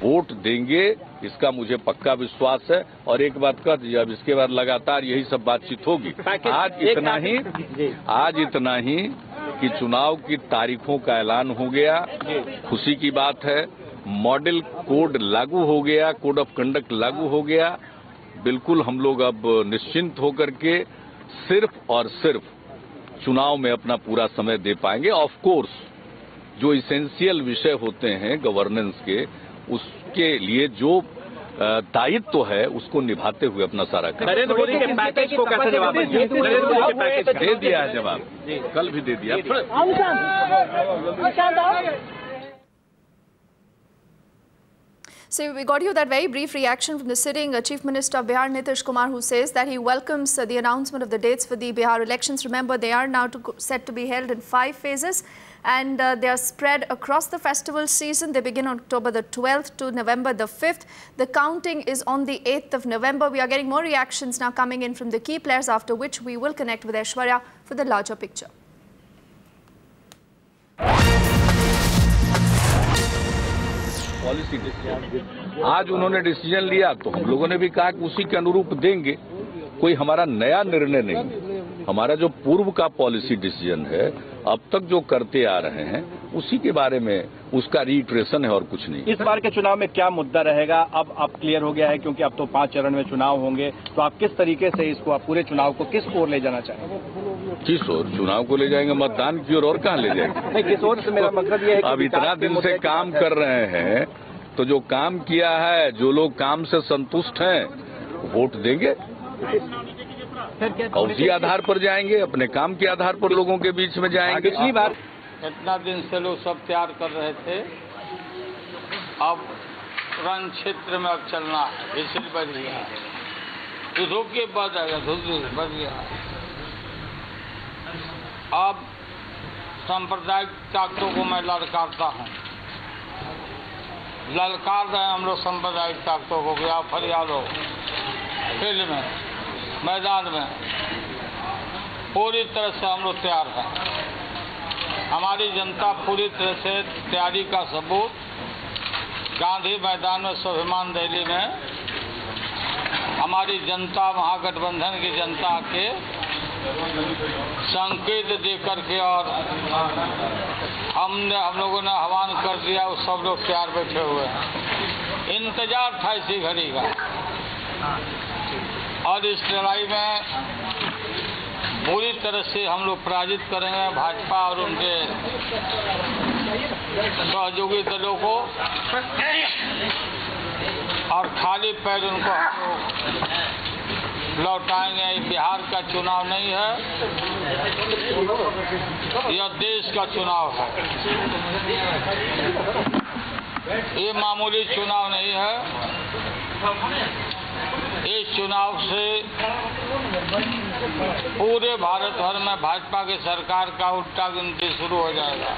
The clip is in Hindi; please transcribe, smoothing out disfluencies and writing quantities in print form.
वोट देंगे, इसका मुझे पक्का विश्वास है। और एक बात कह दीजिए, अब इसके बाद लगातार यही सब बातचीत होगी। आज इतना ही कि चुनाव की तारीखों का ऐलान हो गया, खुशी की बात है। मॉडल कोड लागू हो गया, कोड ऑफ कंडक्ट लागू हो गया। बिल्कुल हम लोग अब निश्चिंत होकर के सिर्फ और सिर्फ चुनाव में अपना पूरा समय दे पाएंगे। ऑफ कोर्स जो इसेंशियल विषय होते हैं गवर्नेंस के, उसके लिए जो दायित्व है उसको निभाते हुए अपना सारा काम। नरेंद्र मोदी के पैकेज को कैसे जवाब दे दिया है जवाब, कल भी दे दिया। So we got you that very brief reaction from the sitting Chief Minister of Bihar, Nitish Kumar, who says that he welcomes the announcement of the dates for the Bihar elections. Remember, they are now set to be held in 5 phases, and they are spread across the festival season. They begin on October the 12th to November the 5th. The counting is on the 8th of November. We are getting more reactions now coming in from the key players, after which we will connect with Aishwarya for the larger picture. Policy decision आज उन्होंने डिसीजन लिया तो हम लोगों ने भी कहा कि उसी के अनुरूप देंगे। कोई हमारा नया निर्णय नहीं, हमारा जो पूर्व का पॉलिसी डिसीजन है, अब तक जो करते आ रहे हैं उसी के बारे में उसका रीइटरेशन है और कुछ नहीं। इस बार के चुनाव में क्या मुद्दा रहेगा अब क्लियर हो गया है, क्योंकि अब तो 5 चरण में चुनाव होंगे, तो आप किस तरीके से इसको आप पूरे चुनाव को किस ओर ले जाना चाहेंगे? किस ओर चुनाव को ले जाएंगे? मतदान की ओर और कहाँ ले जाएंगे? नहीं, किस ओर से मेरा मतलब ये है कि अब इतना दिन से काम कर रहे हैं तो जो काम किया है, जो लोग काम से संतुष्ट हैं वोट देंगे। उसी आधार पर जाएंगे, अपने काम के आधार पर लोगों के बीच में जाएंगे। पिछली बार इतना दिन से लोग सब तैयार कर रहे थे, अब रण क्षेत्र में अब चलना है, विशिल बढ़ गया, दूधों के बढ़ जाएगा, दूध बढ़ गया। अब सांप्रदायिक ताकतों को मैं ललकारता हूँ, ललकार रहे हम लोग सांप्रदायिक ताकतों को कि आप फरियाद हो फील्ड में, मैदान में पूरी तरह से हम लोग तैयार हैं। हमारी जनता पूरी तरह से तैयारी का सबूत गांधी मैदान में स्वाभिमान रैली में हमारी जनता, महागठबंधन की जनता के संकेत देकर के और हम लोगों ने आह्वान कर दिया, उस सब लोग तैयार बैठे हुए हैं। इंतजार था इसी घड़ी का, और इस लड़ाई में पूरी तरह से हम लोग पराजित करेंगे भाजपा और उनके सहयोगी दलों को, और खाली पैर उनको हम लोग लौटाएंगे। बिहार का चुनाव नहीं है, यह देश का चुनाव है, ये मामूली चुनाव नहीं है। इस चुनाव से पूरे भारत भर में भाजपा की सरकार का उल्टा गिनती शुरू हो जाएगा।